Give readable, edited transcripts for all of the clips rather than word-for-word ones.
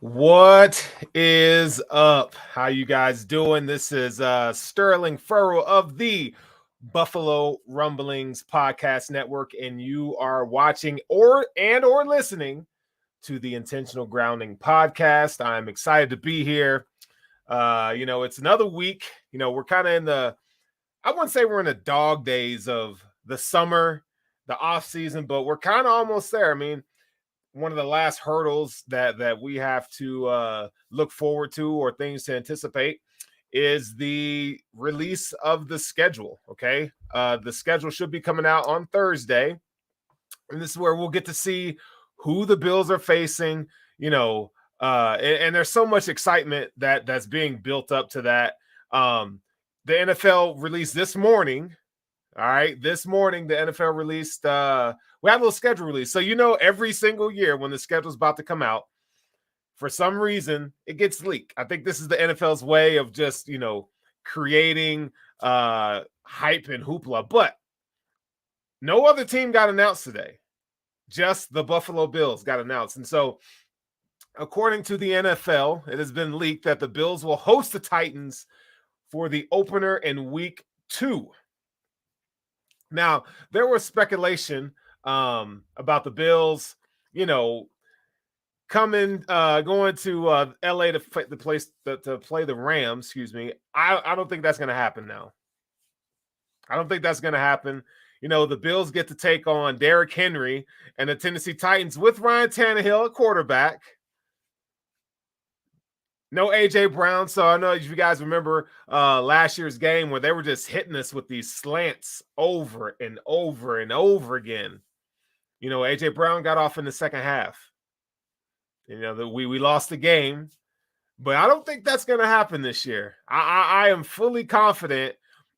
What is up? How you guys doing? This is Sterling Furrow of the Buffalo Rumblings Podcast Network, and you are watching or listening to the Intentional Grounding Podcast. I'm excited to be here. It's another week. We're kind of I wouldn't say we're in the dog days of the summer, the off season, but we're kind of almost there. I mean, one of the last hurdles that we have to look forward to or things to anticipate is the release of the schedule. Okay. The schedule should be coming out on Thursday. And this is where we'll get to see who the Bills are facing, and there's so much excitement that's being built up to that. The NFL released this morning. All right. This morning, the NFL released, we have a little schedule release. So, every single year when the schedule is about to come out, for some reason, it gets leaked. I think this is the NFL's way of just, creating hype and hoopla. But no other team got announced today. Just the Buffalo Bills got announced. And so, according to the NFL, it has been leaked that the Bills will host the Titans for the opener in week 2. Now, there was speculation about the Bills, going to LA to play the Rams. Excuse me. I don't think that's going to happen now. I don't think that's going to happen. The Bills get to take on Derrick Henry and the Tennessee Titans with Ryan Tannehill at quarterback. No A.J. Brown. So I know if you guys remember last year's game where they were just hitting us with these slants over and over and over again. A.J. Brown got off in the second half. We lost the game, but I don't think that's going to happen this year. I am fully confident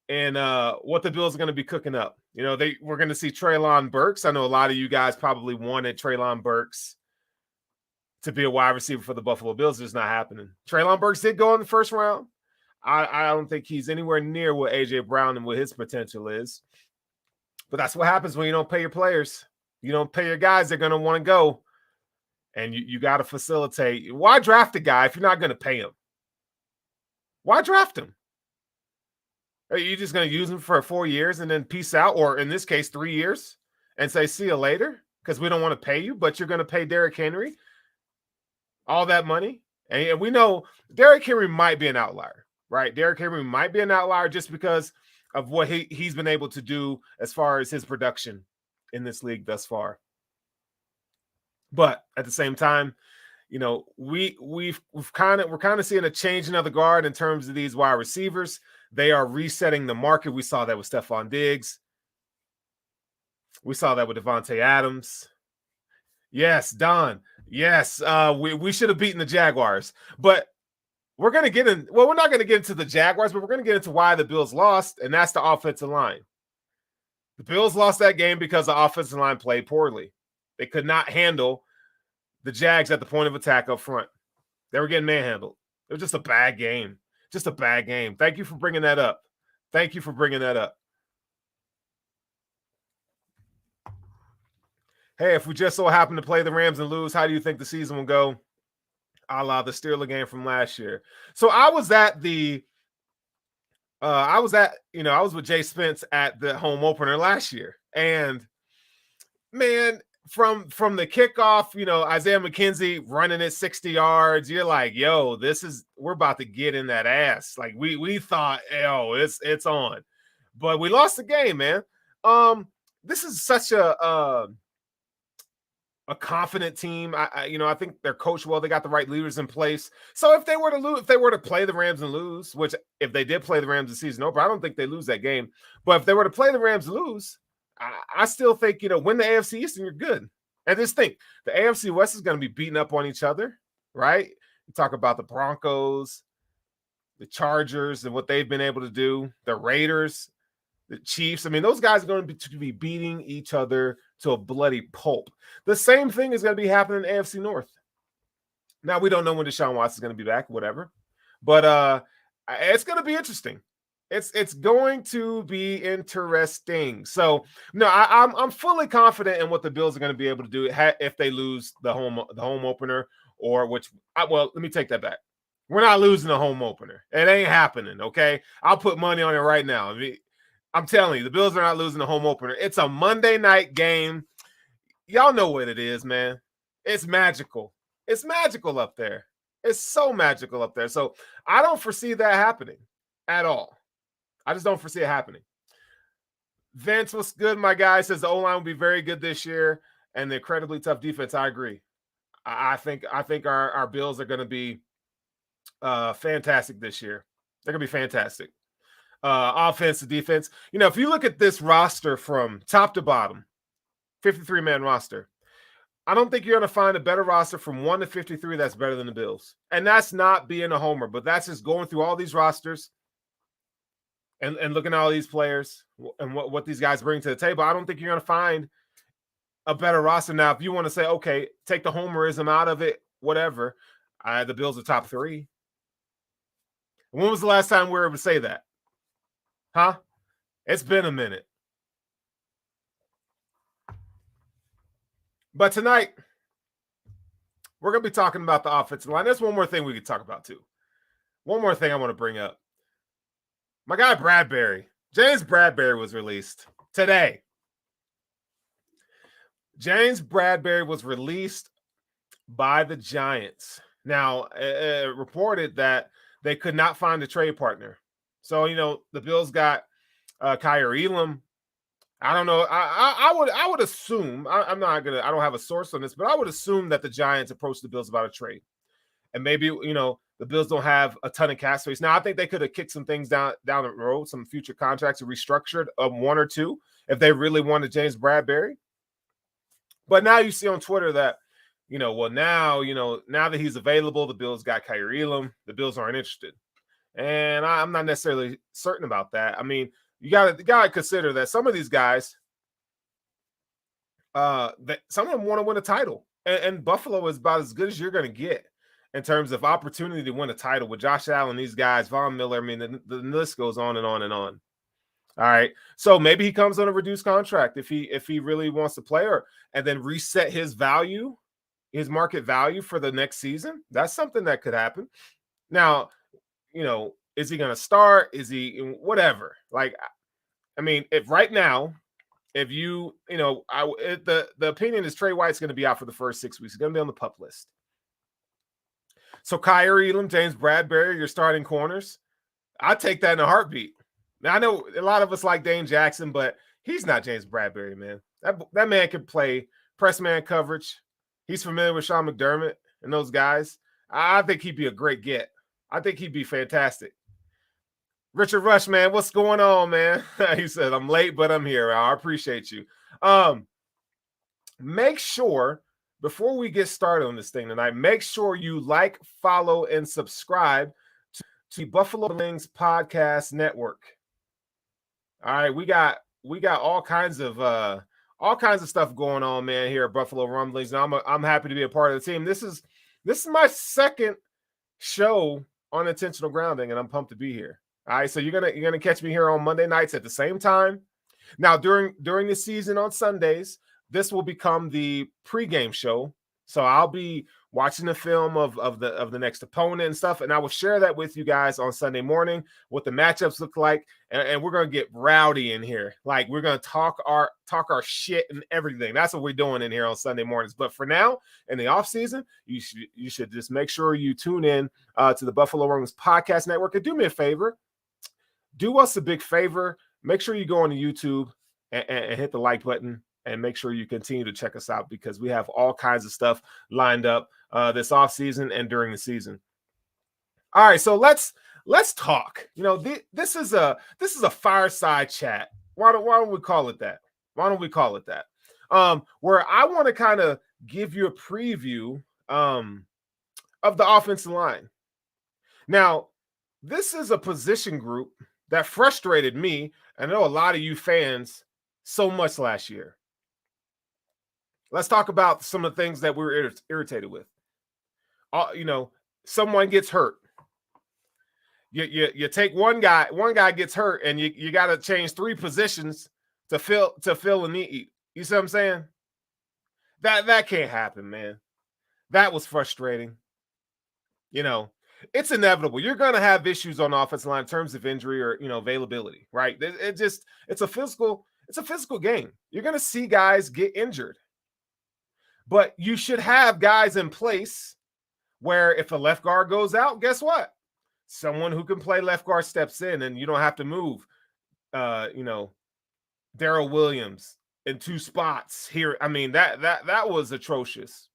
in what the Bills are going to be cooking up. We're going to see Treylon Burks. I know a lot of you guys probably wanted Treylon Burks to be a wide receiver for the Buffalo Bills. It's not happening. Treylon Burks did go in the first round. I don't think he's anywhere near what A.J. Brown and what his potential is. But that's what happens when you don't pay your players. You don't pay your guys, they're going to want to go. And you got to facilitate. Why draft a guy if you're not going to pay him? Why draft him? Are you just going to use him for 4 years and then peace out? Or in this case, 3 years and say, see you later? Because we don't want to pay you, but you're going to pay Derrick Henry all that money. And we know Derrick Henry might be an outlier, right? Derrick Henry might be an outlier just because of what he's been able to do as far as his production in this league thus far. But at the same time, we're kind of seeing a changing of the guard in terms of these wide receivers. They are resetting the market. We saw that with Stephon Diggs. We saw that with Devontae Adams. Yes, Don. Yes, we should have beaten the Jaguars. But we're going to get in. Well, we're not going to get into the Jaguars, but we're going to get into why the Bills lost, and that's the offensive line. The Bills lost that game because the offensive line played poorly. They could not handle the Jags at the point of attack up front. They were getting manhandled. It was just a bad game. Just a bad game. Thank you for bringing that up. Thank you for bringing that up. Hey, if we just so happen to play the Rams and lose, how do you think the season will go? A la the Steelers game from last year. So I was with Jay Spence at the home opener last year. And man, from the kickoff, Isaiah McKenzie running it 60 yards, you're like, yo, we're about to get in that ass. Like we thought, it's on. But we lost the game, man. This is such a confident team. I think they're coached well. They got the right leaders in place. So if they were to play the Rams and lose, which if they did play the Rams the season over, I don't think they lose that game. But if they were to play the Rams and lose, I still think, win the AFC East and you're good. And just think, the AFC West is going to be beating up on each other, right? You talk about the Broncos, the Chargers and what they've been able to do, the Raiders, the Chiefs. I mean, those guys are going to be beating each other to a bloody pulp. The same thing is going to be happening in AFC North. Now, we don't know when Deshaun Watson is going to be back, whatever. But it's going to be interesting. It's going to be interesting. So no, I'm fully confident in what the Bills are going to be able to do if they lose the home opener, or well, let me take that back. We're not losing the home opener. It ain't happening. Okay, I'll put money on it right now. I'm telling you, the Bills are not losing the home opener. It's a Monday night game. Y'all know what it is, man. It's magical. It's magical up there. It's so magical up there. So I don't foresee that happening at all. I just don't foresee it happening. Vince, what's good, my guy? Says the O-line will be very good this year and the incredibly tough defense. I agree. I think our Bills are going to be fantastic this year. They're going to be fantastic. Offense to defense. You know, if you look at this roster from top to bottom, 53-man roster, I don't think you're going to find a better roster from 1 to 53 that's better than the Bills. And that's not being a homer, but that's just going through all these rosters and looking at all these players and what these guys bring to the table. I don't think you're going to find a better roster. Now, if you want to say, okay, take the homerism out of it, whatever, the Bills are top 3. When was the last time we were able to say that? Huh? It's been a minute. But tonight, we're going to be talking about the offensive line. There's one more thing we could talk about, too. One more thing I want to bring up. My guy Bradbury, James Bradbury was released today. James Bradbury was released by the Giants. Now, it reported that they could not find a trade partner. So, you know, the Bills got Kyer Elam. I don't know. I would assume, I don't have a source on this, but I would assume that the Giants approached the Bills about a trade. And maybe, you know, the Bills don't have a ton of cap space. Now, I think they could have kicked some things down the road, some future contracts, and restructured one or two if they really wanted James Bradbury. But now you see on Twitter that, you know, well, now that he's available, the Bills got Kyer Elam. The Bills aren't interested. And I'm not necessarily certain about that. I mean, you got to consider that some of these guys, that some of them want to win a title. And Buffalo is about as good as you're going to get in terms of opportunity to win a title with Josh Allen, these guys, Von Miller. I mean, the list goes on and on and on. All right. So maybe he comes on a reduced contract if he really wants to play, and then reset his value, his market value for the next season. That's something that could happen. Now, you know, is he going to start? Is he whatever? Like, I mean, if right now, if the opinion is Trey White's going to be out for the first 6 weeks. He's going to be on the PUP list. So Kyer Elam, James Bradbury, your starting corners. I'd take that in a heartbeat. Now, I know a lot of us like Dane Jackson, but he's not James Bradbury, man. That man can play press man coverage. He's familiar with Sean McDermott and those guys. I think he'd be a great get. I think he'd be fantastic. Richard Rush, man, what's going on, man? He said, I'm late, but I'm here. I appreciate you. Make sure, before we get started on this thing tonight, make sure you like, follow, and subscribe to Buffalo Wings Podcast Network. All right, we got all kinds of stuff going on, man, here at Buffalo Rumblings. And I'm happy to be a part of the team. This is my second show on Intentional Grounding, and I'm pumped to be here. All right, so you're gonna catch me here on Monday nights at the same time. Now, during the season on Sundays, this will become the pregame show. So I'll be watching the film of the next opponent and stuff, and I will share that with you guys on Sunday morning, what the matchups look like, and we're gonna get rowdy in here. Like, we're gonna talk our shit and everything. That's what we're doing in here on Sunday mornings. But for now, in the off season, you should just make sure you tune in to the Buffalo Rumblings Podcast Network. And do me a favor, do us a big favor. Make sure you go on to YouTube and hit the like button. And make sure you continue to check us out, because we have all kinds of stuff lined up this off season and during the season. All right, so let's talk. You know, this is a fireside chat. Why don't we call it that? Why don't we call it that? Where I want to kind of give you a preview of the offensive line. Now, this is a position group that frustrated me, and I know a lot of you fans, so much last year. Let's talk about some of the things that we were irritated with. You know, someone gets hurt. You take one guy gets hurt, and you got to change 3 positions to fill a need. You see what I'm saying? That can't happen, man. That was frustrating. You know, it's inevitable. You're going to have issues on the offensive line in terms of injury or, availability, right? It's a physical game. You're going to see guys get injured. But you should have guys in place where if a left guard goes out, guess what? Someone who can play left guard steps in, and you don't have to move Daryl Williams in 2 spots here. I mean, that was atrocious.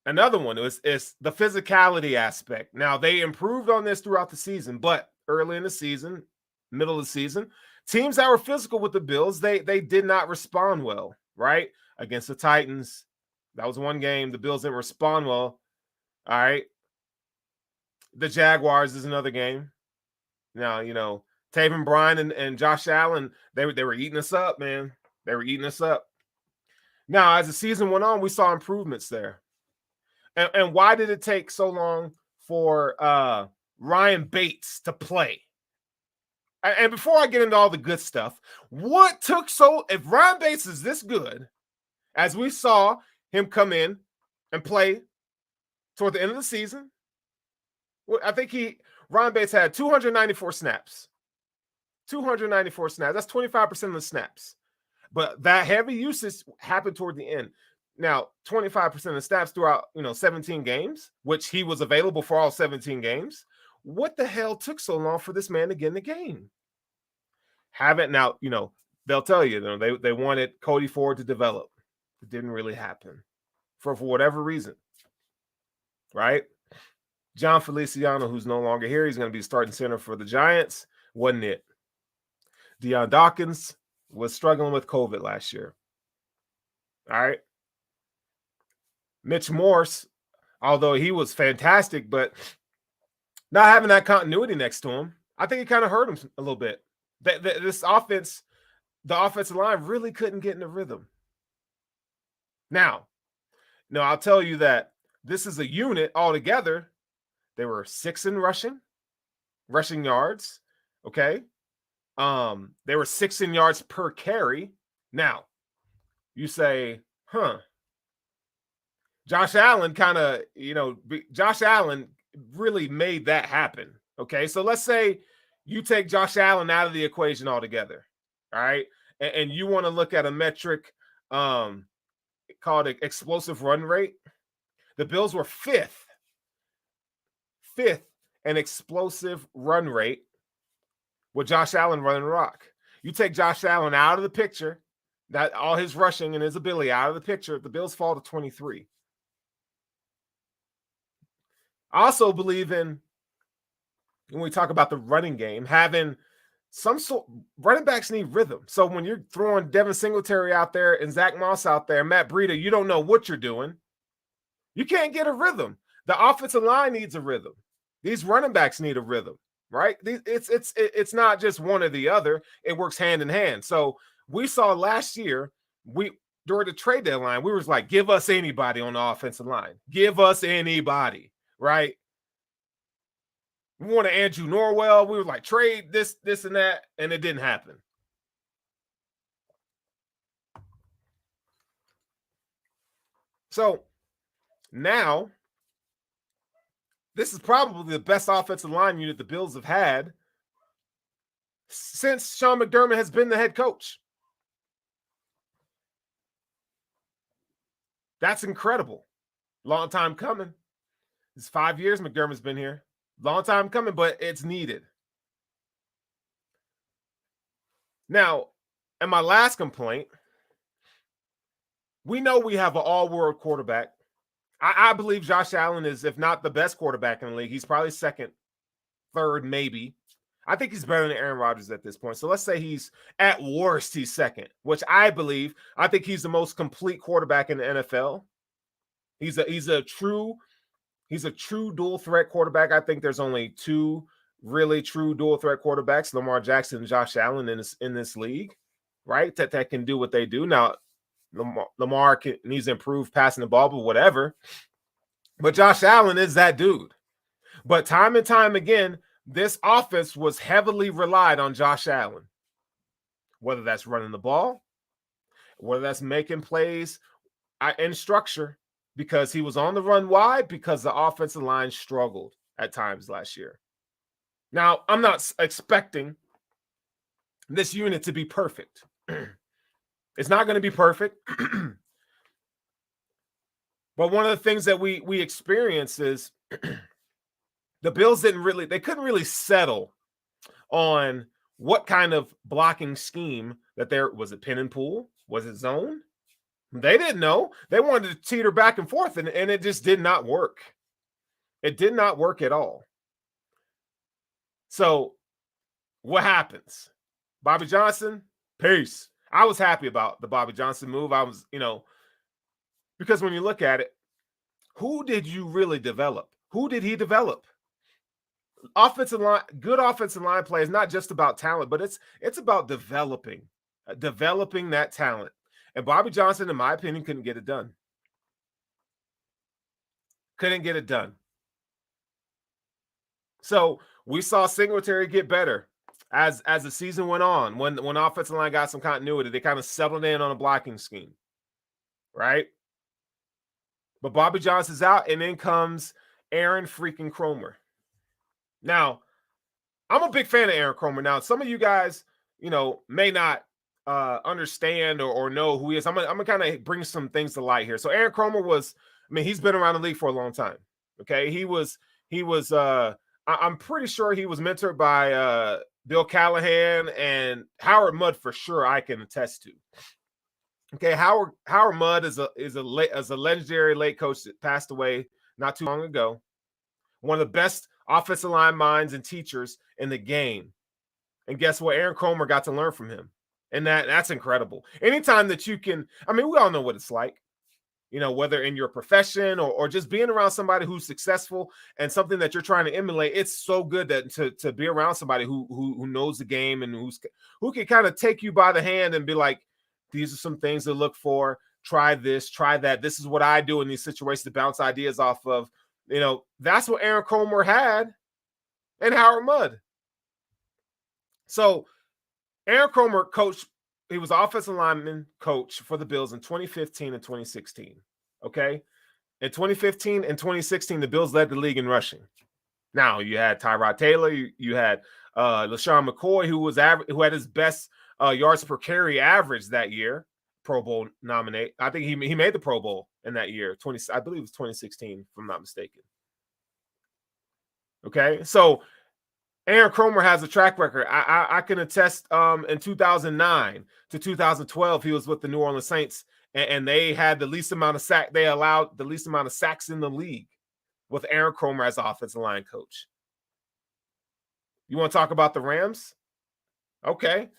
Another one is the physicality aspect. Now, they improved on this throughout the season, but early in the season, middle of the season, teams that were physical with the Bills, they did not respond well, right? Against the Titans, that was one game. The Bills didn't respond well. All right. The Jaguars is another game. Now, Taven Bryan and Josh Allen, they were eating us up, man. They were eating us up. Now, as the season went on, we saw improvements there. And why did it take so long for Ryan Bates to play? And before I get into all the good stuff, if Ryan Bates is this good, as we saw him come in and play toward the end of the season, I think Ryan Bates had 294 snaps. 294 snaps. That's 25% of the snaps. But that heavy usage happened toward the end. Now, 25% of the snaps throughout, 17 games, which he was available for all 17 games. What the hell took so long for this man to get in the game? Now, they'll tell you, they wanted Cody Ford to develop. It didn't really happen for whatever reason, right? John Feliciano, who's no longer here, he's going to be starting center for the Giants. Wasn't it? Deion Dawkins was struggling with COVID last year. All right. Mitch Morse, although he was fantastic, but not having that continuity next to him, I think it kind of hurt him a little bit. This offense, the offensive line really couldn't get in the rhythm. Now, I'll tell you that this is a unit altogether. They were 6th in rushing yards. Okay. They were 6th in yards per carry. Now, you say, Josh Allen Josh Allen really made that happen. Okay. So let's say you take Josh Allen out of the equation altogether. All right. And you want to look at a metric called explosive run rate. The Bills were 5th in explosive run rate with Josh Allen running rock. You take Josh Allen out of the picture, that all his rushing and his ability out of the picture, the Bills fall to 23. I also believe in, when we talk about the running game, having some sort, running backs need rhythm. So when you're throwing Devin Singletary out there and Zach Moss out there, Matt Breida, you don't know what you're doing. You can't get a rhythm. The offensive line needs a rhythm. These running backs need a rhythm, right? It's not just one or the other. It works hand in hand. So we saw last year, during the trade deadline, we was like, give us anybody on the offensive line. Give us anybody, right? We wanted Andrew Norwell. We were like, trade this, and that, and it didn't happen. So now, this is probably the best offensive line unit the Bills have had since Sean McDermott has been the head coach. That's incredible. Long time coming. It's 5 years McDermott's been here. Long time coming, but it's needed. Now, and my last complaint, we know we have an all-world quarterback. I believe Josh Allen is, if not the best quarterback in the league, he's probably second, third, maybe. I think he's better than Aaron Rodgers at this point. So let's say he's, at worst, he's second, which I think he's the most complete quarterback in the NFL. He's a true dual threat quarterback. I think there's only 2 really true dual threat quarterbacks, Lamar Jackson and Josh Allen in this league, right? That can do what they do. Now, Lamar needs to improve passing the ball, but whatever. But Josh Allen is that dude. But time and time again, this offense was heavily relied on Josh Allen, whether that's running the ball, whether that's making plays in structure, because he was on the run wide because the offensive line struggled at times last year. Now, I'm not expecting this unit to be perfect. It's not going to be perfect. But one of the things that we experience is the Bills they couldn't really settle on what kind of blocking scheme that was it pin and pull? Was it zone? They didn't know. They wanted to teeter back and forth, and it just did not work. It did not work at all. So what happens? Bobby Johnson, peace. I was happy about the Bobby Johnson move. I was, because when you look at it, who did you really develop? Who did he develop? Offensive line, good offensive line play is not just about talent, but it's about developing that talent. And Bobby Johnson, in my opinion, couldn't get it done. Couldn't get it done. So we saw Singletary get better as the season went on. When offensive line got some continuity, they kind of settled in on a blocking scheme, right? But Bobby Johnson's out, and in comes Aaron freaking Kromer. Now, I'm a big fan of Aaron Kromer. Now, some of you guys, may not understand or know who he is. I'm gonna kind of bring some things to light here. So Aaron Kromer he's been around the league for a long time. Okay, he was I'm pretty sure he was mentored by Bill Callahan and Howard Mudd for sure. I can attest to. Okay, Howard Mudd is a legendary late coach that passed away not too long ago. One of the best offensive line minds and teachers in the game. And guess what? Aaron Kromer got to learn from him. And that's incredible. Anytime that you can, we all know what it's like, whether in your profession or just being around somebody who's successful and something that you're trying to emulate. It's so good that to be around somebody who knows the game and who can kind of take you by the hand and be like, these are some things to look for. Try this, try that. This is what I do in these situations to bounce ideas off of. That's what Aaron Kromer had and Howard Mudd. So Aaron Kromer he was offensive lineman coach for the Bills in 2015 and 2016. Okay. In 2015 and 2016, the Bills led the league in rushing. Now you had Tyrod Taylor, you had LaShawn McCoy, who had his best yards per carry average that year, Pro Bowl nominate. I think he made the Pro Bowl in that year, I believe it was 2016, if I'm not mistaken. Okay, so Aaron Kromer has a track record. I can attest in 2009 to 2012, he was with the New Orleans Saints, and they had the least amount of sacks. They allowed the least amount of sacks in the league with Aaron Kromer as offensive line coach. You want to talk about the Rams? Okay.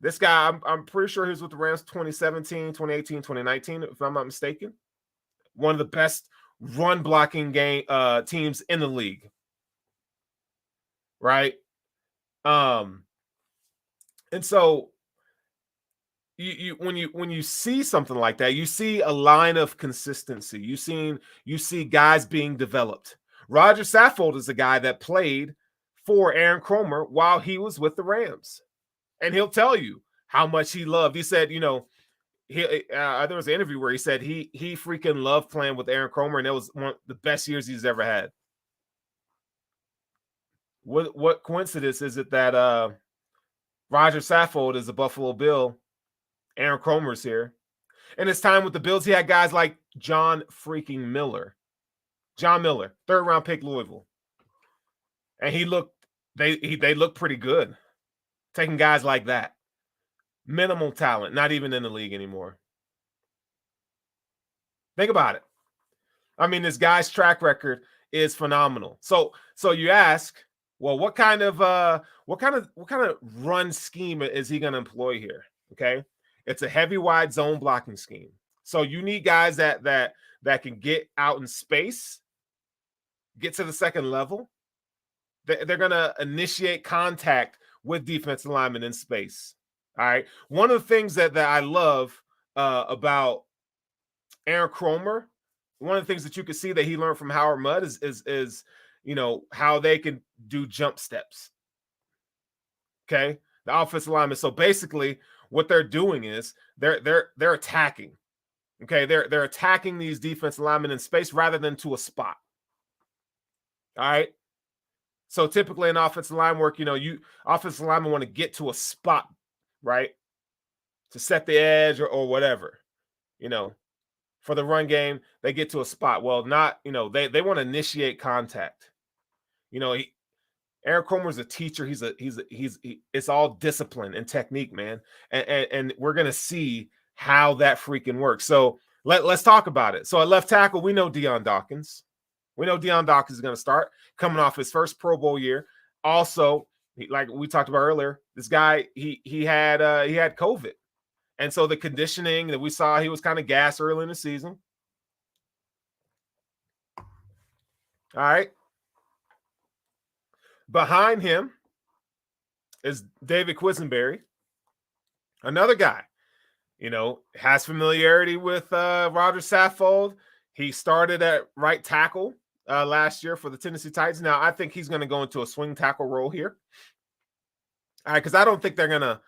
This guy, I'm pretty sure he was with the Rams 2017, 2018, 2019, if I'm not mistaken. One of the best run blocking teams in the league. Right? And so when you see something like that, you see a line of consistency. You see guys being developed. Roger Saffold is a guy that played for Aaron Kromer while he was with the Rams. And he'll tell you how much he loved. He said, there was an interview where he said he freaking loved playing with Aaron Kromer, and it was one of the best years he's ever had. What coincidence is it that Roger Saffold is a Buffalo Bill, Aaron Kromer's here? In his time with the Bills, he had guys like John Miller, 3rd round pick, Louisville, and they looked pretty good. Taking guys like that, minimal talent, not even in the league anymore. Think about it. This guy's track record is phenomenal. So you ask, well, what kind of run scheme is he going to employ here? Okay, it's a heavy wide zone blocking scheme. So you need guys that can get out in space, get to the second level. They're going to initiate contact with defensive linemen in space. All right. One of the things that I love about Aaron Kromer, one of the things that you can see that he learned from Howard Mudd is how they can do jump steps. Okay, the offensive linemen. So basically, what they're doing is they're attacking. Okay, they're attacking these defensive linemen in space rather than to a spot. All right. So typically in offensive line work, you offensive linemen want to get to a spot, right, to set the edge or whatever. For the run game, they get to a spot. Well, not they want to initiate contact. Aaron Kromer is a teacher. It's all discipline and technique, man. And we're gonna see how that freaking works. So let's talk about it. So at left tackle, we know Deion Dawkins. We know Deion Dawkins is gonna start coming off his first Pro Bowl year. Also, like we talked about earlier, this guy he had COVID, and so the conditioning that we saw, he was kind of gassed early in the season. All right. Behind him is David Quisenberry, another guy, has familiarity with Roger Saffold. He started at right tackle last year for the Tennessee Titans. Now, I think he's going to go into a swing tackle role here. All right, because I don't think they're going to,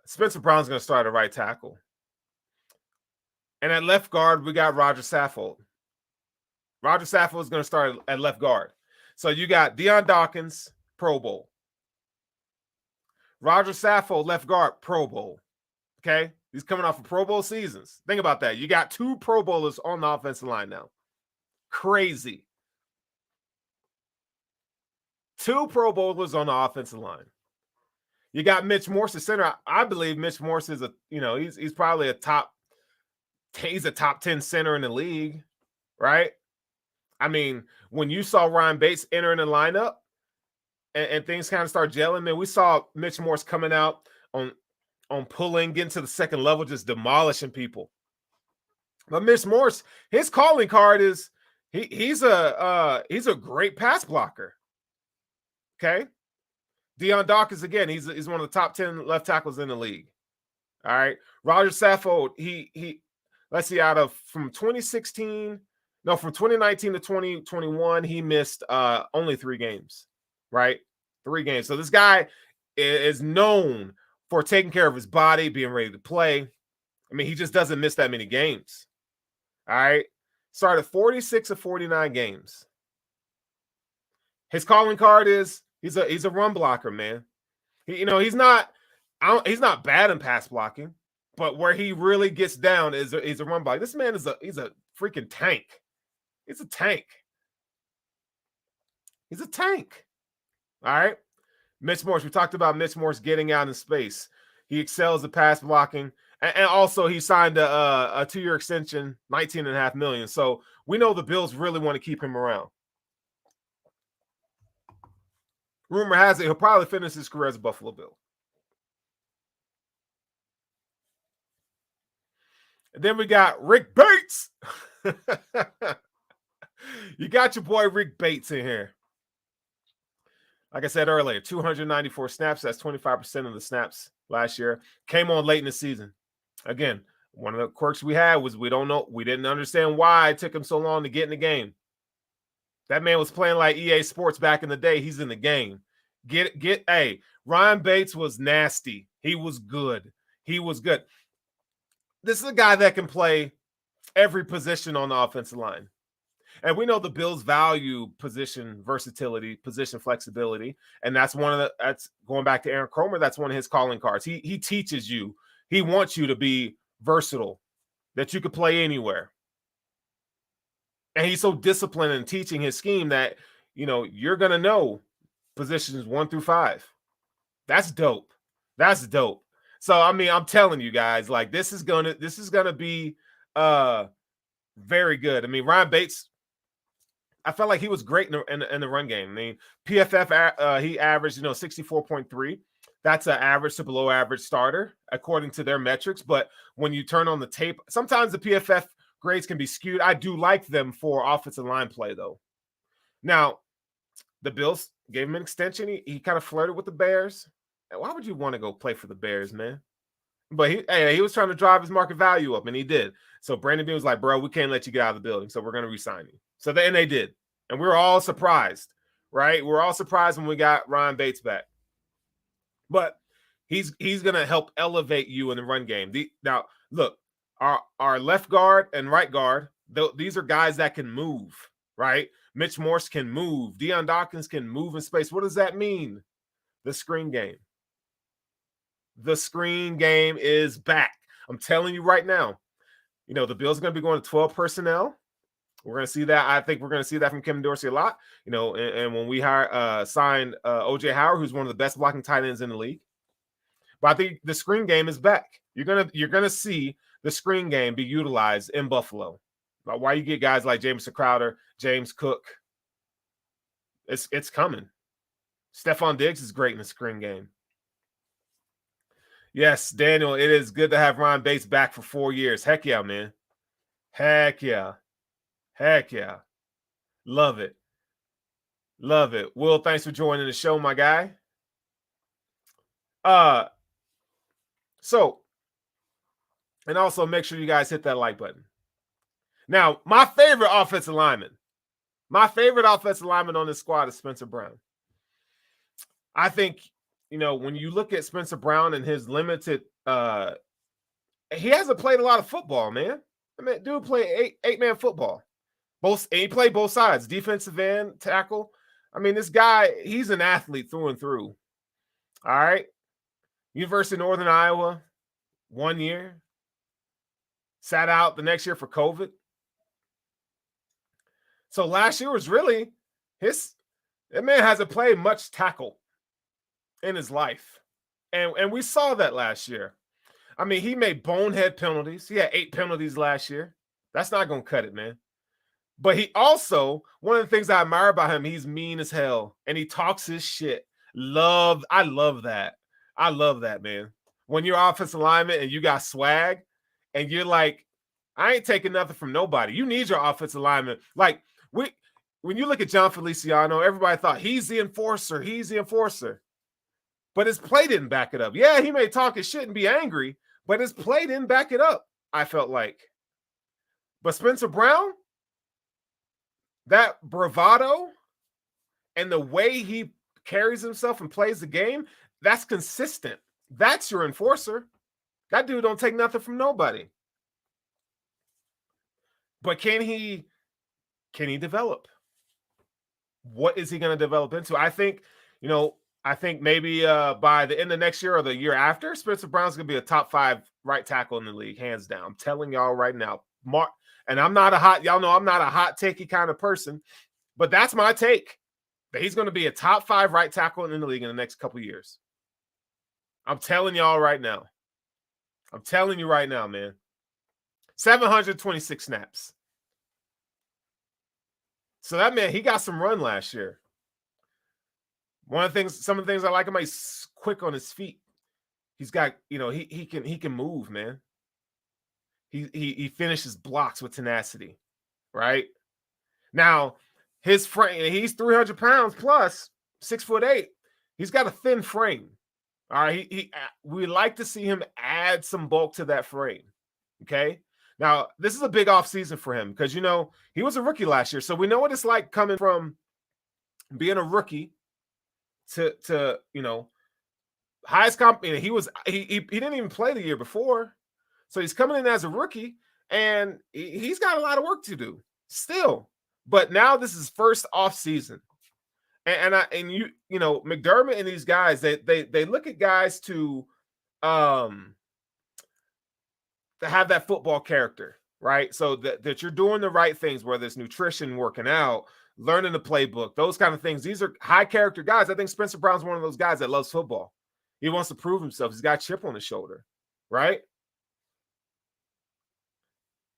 Spencer Brown's going to start at right tackle. And at left guard, we got Roger Saffold. Roger Saffold is going to start at left guard. So you got Deion Dawkins, Pro Bowl. Roger Saffold, left guard, Pro Bowl. Okay? He's coming off of Pro Bowl seasons. Think about that. You got 2 Pro Bowlers on the offensive line now. Crazy. 2 Pro Bowlers on the offensive line. You got Mitch Morse, the center. I believe Mitch Morse is he's probably a top 10 center in the league, right? I mean, when you saw Ryan Bates entering the lineup and things kind of start gelling, man, we saw Mitch Morse coming out on pulling, getting to the second level, just demolishing people. But Mitch Morse, his calling card is he's a great pass blocker. Okay. Deion Dawkins, again, he's one of the top 10 left tackles in the league. All right. Roger Saffold, he let's see, from 2019 to 2021, he missed only 3 games, right? 3 games. So this guy is known for taking care of his body, being ready to play. I mean, he just doesn't miss that many games. All right. Started 46 of 49 games. His calling card is he's a run blocker, man. He's not bad in pass blocking, but where he really gets down is a run blocker. This man he's a freaking tank. He's a tank. He's a tank. All right. Mitch Morse. We talked about Mitch Morse getting out in space. He excels at pass blocking. And also he signed a 2-year extension, $19.5 million. So we know the Bills really want to keep him around. Rumor has it he'll probably finish his career as a Buffalo Bill. And then we got Rick Bates. You got your boy Rick Bates in here. Like I said earlier, 294 snaps. That's 25% of the snaps last year. Came on late in the season. Again, one of the quirks we had was we didn't understand why it took him so long to get in the game. That man was playing like EA Sports back in the day. He's in the game. Hey, Ryan Bates was nasty. He was good. He was good. This is a guy that can play every position on the offensive line. And we know the Bills value position versatility, position flexibility. And that's going back to Aaron Kromer. That's one of his calling cards. He teaches you. He wants you to be versatile, that you could play anywhere. And he's so disciplined in teaching his scheme that, you're going to know positions 1 through 5. That's dope. That's dope. So, I mean, I'm telling you guys, like, this is going to be very good. I mean, Ryan Bates, I felt like he was great in the run game. I mean, PFF, he averaged, 64.3. That's an average to below average starter, according to their metrics. But when you turn on the tape, sometimes the PFF grades can be skewed. I do like them for offensive line play, though. Now, the Bills gave him an extension. He kind of flirted with the Bears. Why would you want to go play for the Bears, man? But he was trying to drive his market value up, and he did. So Brandon Beane was like, bro, we can't let you get out of the building, so we're going to re-sign you. So then they did. And we were all surprised, right? We're all surprised when we got Ryan Bates back. But he's going to help elevate you in the run game. Now, look, our left guard and right guard, these are guys that can move, right? Mitch Morse can move. Deion Dawkins can move in space. What does that mean? The screen game. The screen game is back. I'm telling you right now. You know, the Bills are going to be going to 12 personnel. We're going to see that. I think we're going to see that from Kevin Dorsey a lot. You know, and when we signed OJ Howard, who's one of the best blocking tight ends in the league. But I think the screen game is back. You're gonna see the screen game be utilized in Buffalo. Why you get guys like Jamison Crowder, James Cook? It's coming. Stephon Diggs is great in the screen game. Yes, Daniel, it is good to have Ryan Bates back for 4 years. Heck yeah, man. Heck yeah. Heck yeah. Love it. Love it. Will, thanks for joining the show, my guy. So, and also make sure you guys hit that like button. Now, my favorite offensive lineman on this squad is Spencer Brown. I think, you know, when you look at Spencer Brown and his limited, he hasn't played a lot of football, man. I mean, dude played eight-man football. He played both sides, defensive end, tackle. I mean, this guy, he's an athlete through and through. All right. University of Northern Iowa, 1 year. Sat out the next year for COVID. So last year was really that man hasn't played much tackle in his life. And we saw that last year. I mean, he made bonehead penalties. He had 8 penalties last year. That's not going to cut it, man. But he also, one of the things I admire about him, he's mean as hell. And he talks his shit. I love that. I love that, man. When you're offensive lineman and you got swag and you're like, I ain't taking nothing from nobody. You need your offensive lineman. Like, when you look at John Feliciano, everybody thought he's the enforcer. He's the enforcer. But his play didn't back it up. Yeah, he may talk his shit and be angry, but his play didn't back it up, I felt like. But Spencer Brown, that bravado and the way he carries himself and plays the game, that's consistent. That's your enforcer. That dude don't take nothing from nobody. But can he develop? What is he going to develop into? I think maybe by the end of next year or the year after, Spencer Brown's going to be a top 5 right tackle in the league, hands down. I'm telling y'all right now. And y'all know I'm not a hot takey kind of person, but that's my take. That he's going to be a top 5 right tackle in the league in the next couple years. I'm telling y'all right now. I'm telling you right now, man. 726 snaps. So that man, he got some run last year. Some of the things I like him, he's quick on his feet. He's got, he can move, man. He finishes blocks with tenacity, right? Now, his frame, he's 300 pounds plus, 6'8". He's got a thin frame. All right, we like to see him add some bulk to that frame. Okay. Now, this is a big offseason for him because, he was a rookie last year. So we know what it's like coming from being a rookie to highest comp. He didn't even play the year before. So he's coming in as a rookie and he's got a lot of work to do still. But now this is first offseason. And McDermott and these guys, they look at guys to have that football character, right? So that you're doing the right things, whether it's nutrition, working out, learning the playbook, those kind of things. These are high character guys. I think Spencer Brown's one of those guys that loves football. He wants to prove himself. He's got a chip on his shoulder, right?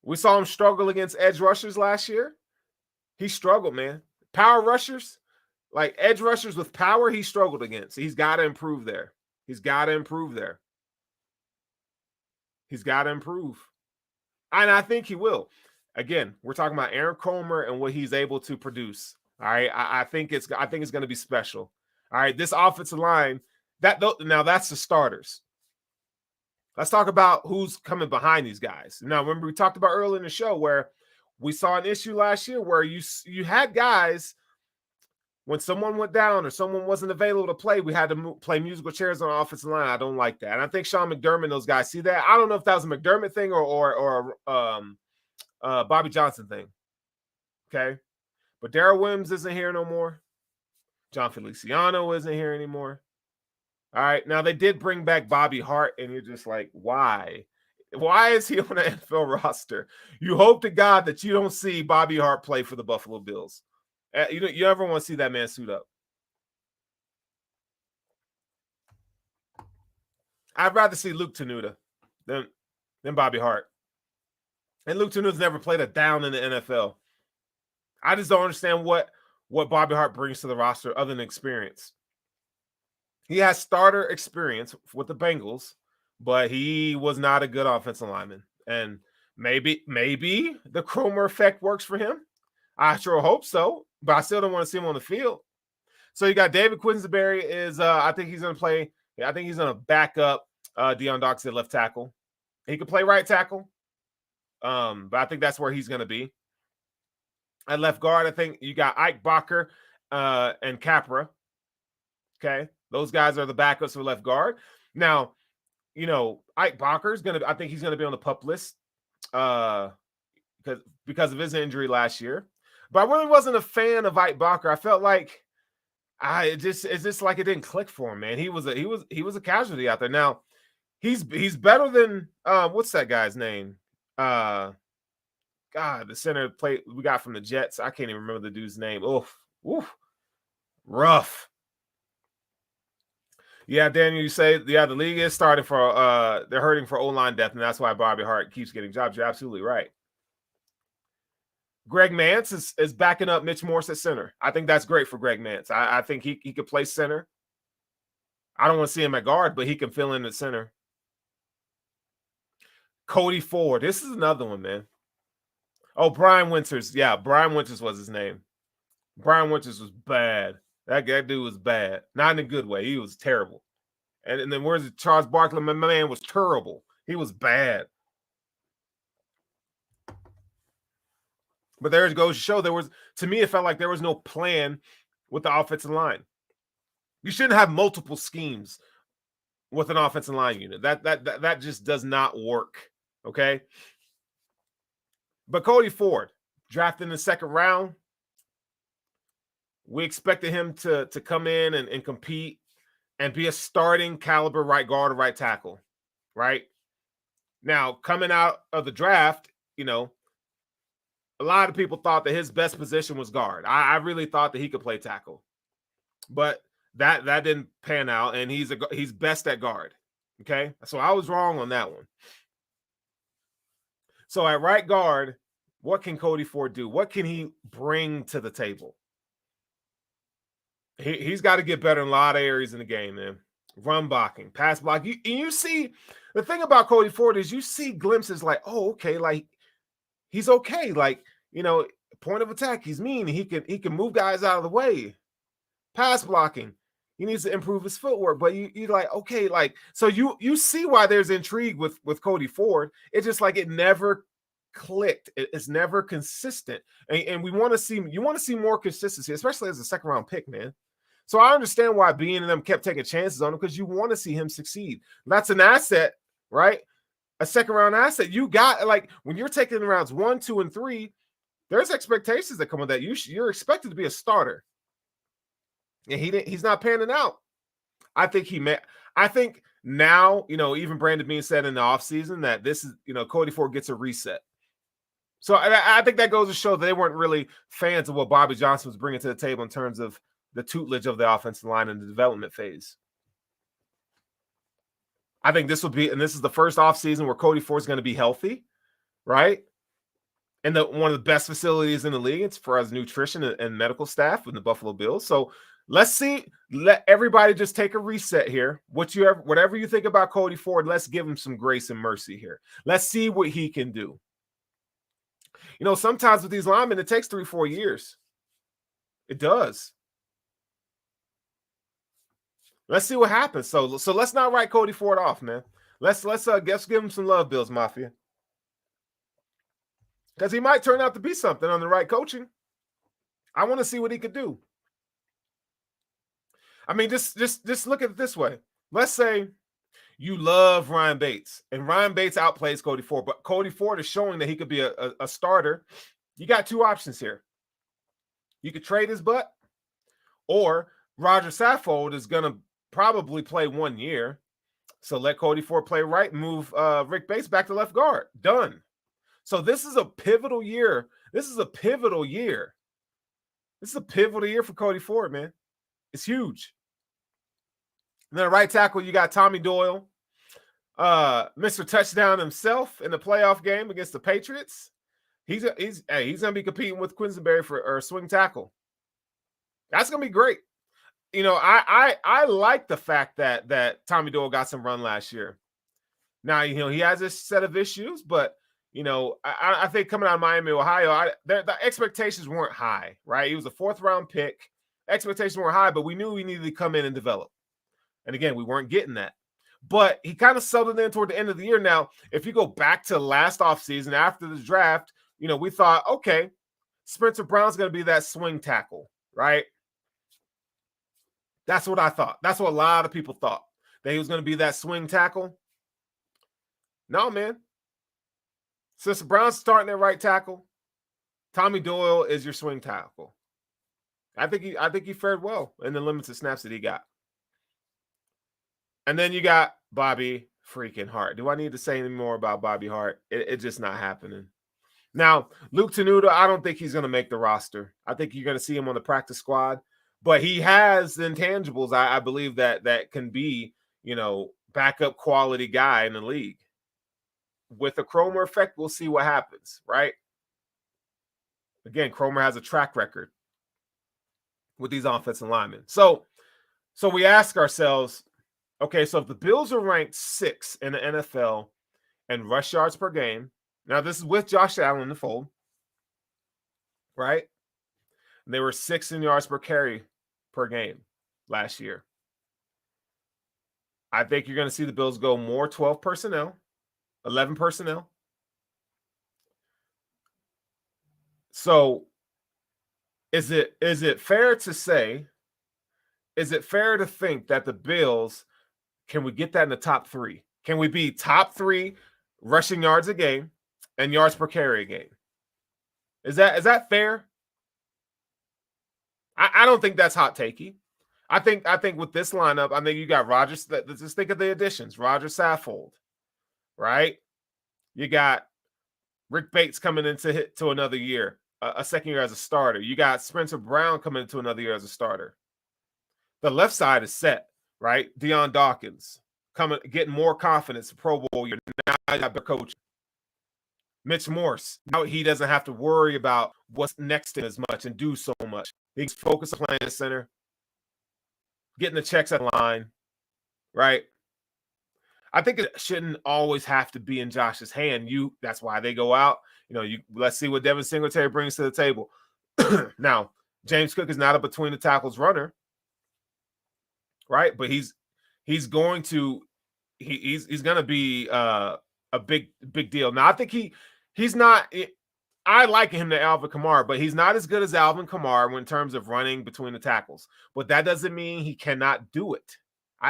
We saw him struggle against edge rushers last year. He struggled, man. Power rushers, like edge rushers with power, he struggled against. He's got to improve there. He's got to improve. And I think he will. Again, we're talking about Aaron Kromer and what he's able to produce. All right. I think it's going to be special. All right. This offensive line, now that's the starters. Let's talk about who's coming behind these guys. Now, remember we talked about earlier in the show where we saw an issue last year where you had guys, when someone went down or someone wasn't available to play, we had to play musical chairs on the offensive line. I don't like that. And I think Sean McDermott, those guys see that. I don't know if that was a McDermott thing or Bobby Johnson thing. Okay. But Darrell Williams isn't here no more. John Feliciano isn't here anymore. All right. Now, they did bring back Bobby Hart, and you're just like, why? Why is he on the NFL roster? You hope to God that you don't see Bobby Hart play for the Buffalo Bills. You ever want to see that man suit up? I'd rather see Luke Tenuta than Bobby Hart. And Luke Tenuta's never played a down in the NFL. I just don't understand what Bobby Hart brings to the roster other than experience. He has starter experience with the Bengals, but he was not a good offensive lineman. And maybe the Kromer effect works for him. I sure hope so, but I still don't want to see him on the field. So you got David Quinsberry is I think he's going to play. I think he's going to back up Deion Dawkins at left tackle. He could play right tackle, but I think that's where he's going to be. At left guard, I think you got Ike Bacher and Capra. Okay, those guys are the backups for left guard. Now, Ike Bacher is going to. I think he's going to be on the PUP list because of his injury last year. But I really wasn't a fan of Ike Bacher. I felt like it's just like it didn't click for him, man. He was a casualty out there. Now, he's better than what's that guy's name? God, the center play we got from the Jets. I can't even remember the dude's name. Oof, rough. Yeah, Daniel, you say the league is starting for they're hurting for O-line depth, and that's why Bobby Hart keeps getting jobs. You're absolutely right. Greg Mance is backing up Mitch Morse at center. I think that's great for Greg Mance. I think he could play center. I don't want to see him at guard, but he can fill in at center. Cody Ford. This is another one, man. Oh, Brian Winters. Yeah, Brian Winters was his name. Brian Winters was bad. That dude was bad. Not in a good way. He was terrible. And then where's Charles Barkley? My man was terrible. He was bad. But there it goes to show to me, it felt like there was no plan with the offensive line. You shouldn't have multiple schemes with an offensive line unit. That just does not work. Okay. But Cody Ford, drafted in the second round, we expected him to come in and compete and be a starting caliber right guard or right tackle, right? Now, coming out of the draft, a lot of people thought that his best position was guard. I really thought that he could play tackle, but that didn't pan out, and he's best at guard. Okay, so I was wrong on that one. So at right guard, what can Cody Ford do? What can he bring to the table? He's got to get better in a lot of areas in the game, man. Run blocking, pass blocking. You see, the thing about Cody Ford is you see glimpses like, oh, okay, like he's okay. Like, point of attack, he's mean. He can move guys out of the way. Pass blocking, he needs to improve his footwork. But you're like, okay, like, so you see why there's intrigue with Cody Ford. It's just like it never clicked. It's never consistent. And you want to see more consistency, especially as a second round pick, man. So I understand why Bean and them kept taking chances on him, because you want to see him succeed. That's an asset, right? A second round asset. You got, like, when you're taking rounds 1, 2, and 3, there's expectations that come with that. You're expected to be a starter. And he's not panning out. I think now, even Brandon Bean said in the offseason that this is, Cody Ford gets a reset. So I think that goes to show that they weren't really fans of what Bobby Johnson was bringing to the table in terms of the tutelage of the offensive line in the development phase. I think this is the first offseason where Cody Ford is going to be healthy, right? And one of the best facilities in the league. It's for us nutrition and medical staff with the Buffalo Bills. So let's see. Let everybody just take a reset here. Whatever you think about Cody Ford, let's give him some grace and mercy here. Let's see what he can do. Sometimes with these linemen, it takes 3-4 years. It does. Let's see what happens. So let's not write Cody Ford off, man. Let's give him some love, Bills Mafia. because he might turn out to be something on the right coaching. I want to see what he could do. I mean, just look at it this way. Let's say you love Ryan Bates, and Ryan Bates outplays Cody Ford, but Cody Ford is showing that he could be a starter. You got two options here. You could trade his butt, or Roger Saffold is going to probably play 1 year. So let Cody Ford play right and move Rick Bates back to left guard. Done. So this is a pivotal year. This is a pivotal year. This is a pivotal year for Cody Ford, man. It's huge. And then right tackle, you got Tommy Doyle, Mr. Touchdown himself in the playoff game against the Patriots. He's going to be competing with Quisenberry for swing tackle. That's going to be great. You know, I like the fact that Tommy Doyle got some run last year. Now, you know, he has a set of issues, but, you know, I think coming out of Miami, Ohio, the expectations weren't high, right? He was a 4th-round pick. Expectations weren't high, but we knew we needed to come in and develop. And again, we weren't getting that. But he kind of settled in toward the end of the year. Now, if you go back to last offseason after the draft, you know, we thought, okay, Spencer Brown's going to be that swing tackle, right? That's what I thought. That's what a lot of people thought, that he was going to be that swing tackle. No, man. Spencer Brown's starting at right tackle. Tommy Doyle is your swing tackle. I think he fared well in the limited snaps that he got. And then you got Bobby freaking Hart. Do I need to say any more about Bobby Hart? It's just not happening. Now, Luke Tenuta, I don't think he's going to make the roster. I think you're going to see him on the practice squad. But he has the intangibles, I believe, that can be, you know, backup quality guy in the league. With the Kromer effect, we'll see what happens, right? Again, Kromer has a track record with these offensive linemen. So we ask ourselves, okay, so if the Bills are ranked 6th in the NFL in rush yards per game, now this is with Josh Allen in the fold, right? They were 6th in yards per carry per game last year. I think you're going to see the Bills go more 12 personnel, 11 personnel. So is it fair to say, is it fair to think that the Bills, can we get that in the top 3? Can we be top 3 rushing yards a game and yards per carry a game? Is that fair? I don't think that's hot takey. I think with this lineup, I think you got Rodgers. Let's just think of the additions. Roger Saffold, right? You got Rick Bates coming into another year, a second year as a starter. You got Spencer Brown coming into another year as a starter. The left side is set, right? Deion Dawkins getting more confidence. Pro Bowl year. Now I got the coach. Mitch Morse. Now he doesn't have to worry about what's next to him as much and do so much. He's focused on playing the center, getting the checks at the line, right? I think it shouldn't always have to be in Josh's hand. That's why they go out. You know, let's see what Devin Singletary brings to the table. Now, James Cook is not a between the tackles runner, right? But he's going to be a big deal. Now, I think he's not. I like him to Alvin Kamara, but he's not as good as Alvin Kamara in terms of running between the tackles. But that doesn't mean he cannot do it.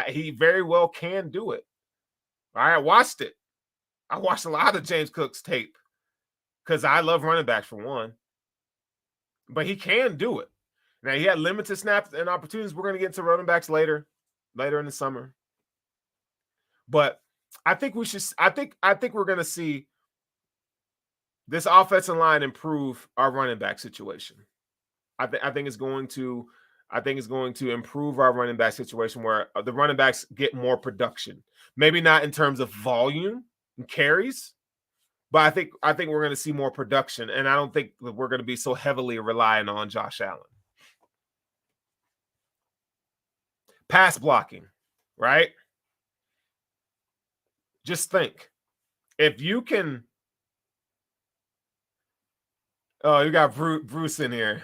He very well can do it. All right, I watched it. I watched a lot of James Cook's tape because I love running backs for one. But he can do it. Now, he had limited snaps and opportunities. We're going to get into running backs later in the summer. But I think we're going to see this offensive line improve our running back situation. I think it's going to improve our running back situation where the running backs get more production. Maybe not in terms of volume and carries, but I think we're going to see more production, and I don't think that we're going to be so heavily relying on Josh Allen. Pass blocking, right? Just think, if you can. Oh, you got Bruce in here.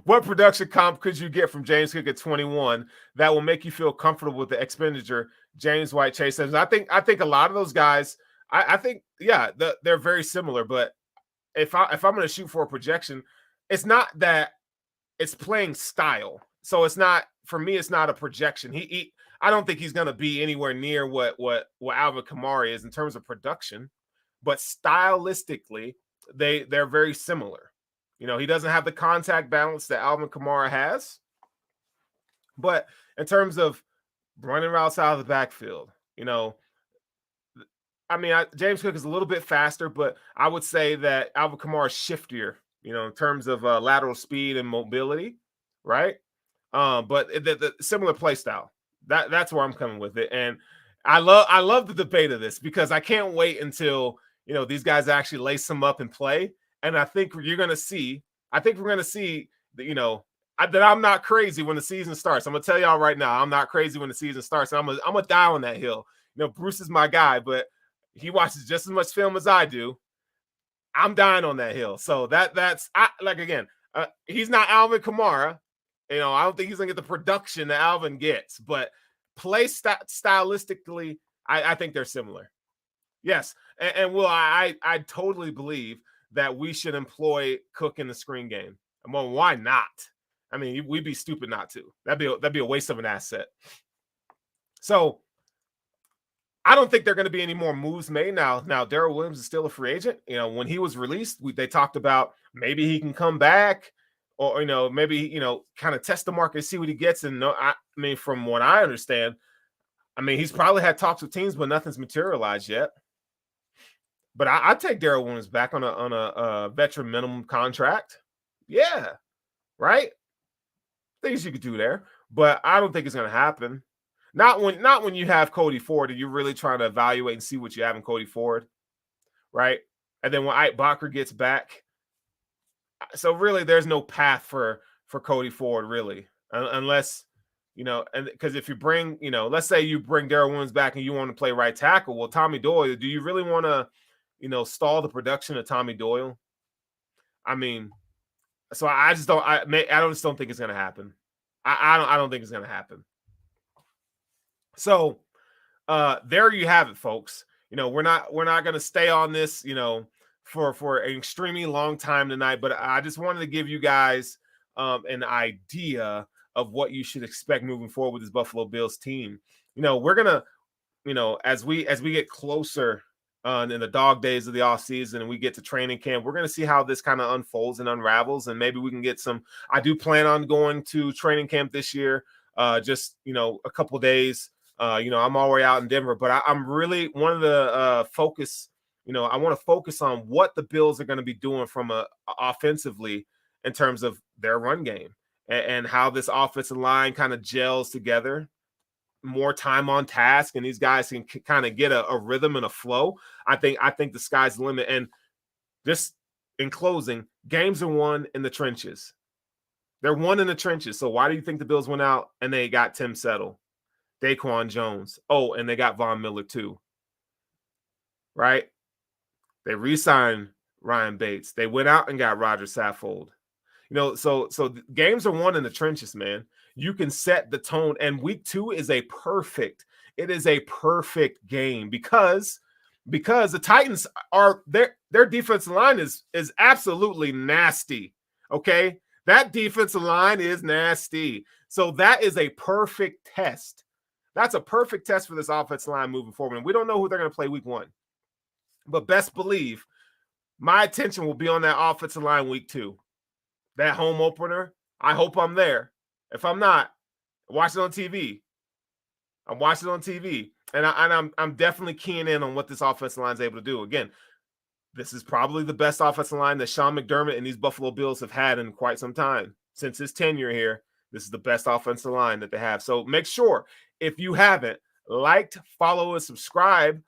What production comp could you get from James Cook at 21 that will make you feel comfortable with the expenditure James White, Chase Edmonds? I think a lot of those guys, I think, yeah, they're very similar. But if I'm going to shoot for a projection, it's not that it's playing style. So it's not, for me, it's not a projection. I don't think he's going to be anywhere near what Alvin Kamara is in terms of production, but stylistically, they're very similar. He doesn't have the contact balance that Alvin Kamara has, but in terms of running routes out of the backfield, James Cook is a little bit faster, but I would say that Alvin Kamara is shiftier, in terms of lateral speed and mobility, right? But the similar play style. That's where I'm coming with it. And I love the debate of this, because I can't wait until these guys actually lace them up and play. And I think we're going to see that that I'm not crazy when the season starts. I'm gonna tell y'all right now, I'm not crazy when the season starts. I'm gonna die on that hill. Bruce is my guy, but he watches just as much film as I do. I'm dying on that hill. So he's not Alvin Kamara. I don't think he's gonna get the production that Alvin gets, but stylistically, I think they're similar. Yes, and Will, I totally believe that we should employ Cook in the screen game. Well, why not? I mean, we'd be stupid not to. That'd be a waste of an asset. So I don't think there are going to be any more moves made now. Now, Darrell Williams is still a free agent. When he was released, they talked about maybe he can come back, or maybe kind of test the market, see what he gets. And from what I understand, he's probably had talks with teams, but nothing's materialized yet. But I'd take Darrell Williams back on a veteran minimum contract. Yeah, right. Things you could do there, but I don't think it's going to happen. Not when you have Cody Ford, and you're really trying to evaluate and see what you have in Cody Ford, right? And then when Ike Bocker gets back, so really there's no path for Cody Ford, really, unless and because if you bring, let's say you bring Darrell Williams back and you want to play right tackle, well, Tommy Doyle, do you really want to stall the production of Tommy Doyle? So I just don't. I just don't think it's going to happen. I don't think it's going to happen. So there you have it, folks. We're not going to stay on this, for an extremely long time tonight. But I just wanted to give you guys an idea of what you should expect moving forward with this Buffalo Bills team. We're gonna, as we get closer in the dog days of the offseason and we get to training camp, we're going to see how this kind of unfolds and unravels. And maybe we can get I do plan on going to training camp this year, just, a couple days. I'm already out in Denver, but I'm really one of the focus, I want to focus on what the Bills are going to be doing from offensively in terms of their run game and how this offensive line kind of gels together. More time on task, and these guys can kind of get a rhythm and a flow. I think the sky's the limit. And just in closing, games are won in the trenches. They're won in the trenches. So why do you think the Bills went out and they got Tim Settle, Daquan Jones? Oh, and they got Von Miller too, right? They re-signed Ryan Bates. They went out and got Roger Saffold. So games are won in the trenches, man. You can set the tone, and week 2 is a perfect game because the Titans are their defensive line is absolutely nasty. Okay, that defensive line is nasty. So that is a perfect test. That's a perfect test for this offensive line moving forward. And we don't know who they're going to play week 1, but best believe my attention will be on that offensive line week 2. That home opener, I hope I'm there. If I'm not, watch it on TV. I'm watching it on TV, and I'm definitely keying in on what this offensive line is able to do. Again, this is probably the best offensive line that Sean McDermott and these Buffalo Bills have had in quite some time. Since his tenure here, this is the best offensive line that they have. So make sure, if you haven't, liked, follow, and subscribe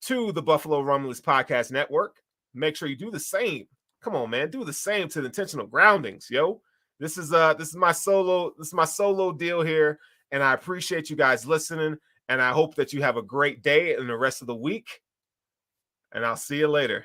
to the Buffalo Rumblings Podcast Network. Make sure you do the same. Come on, man, do the same to the Intentional Groundings, yo. This is my solo deal here, and I appreciate you guys listening, and I hope that you have a great day and the rest of the week, and I'll see you later.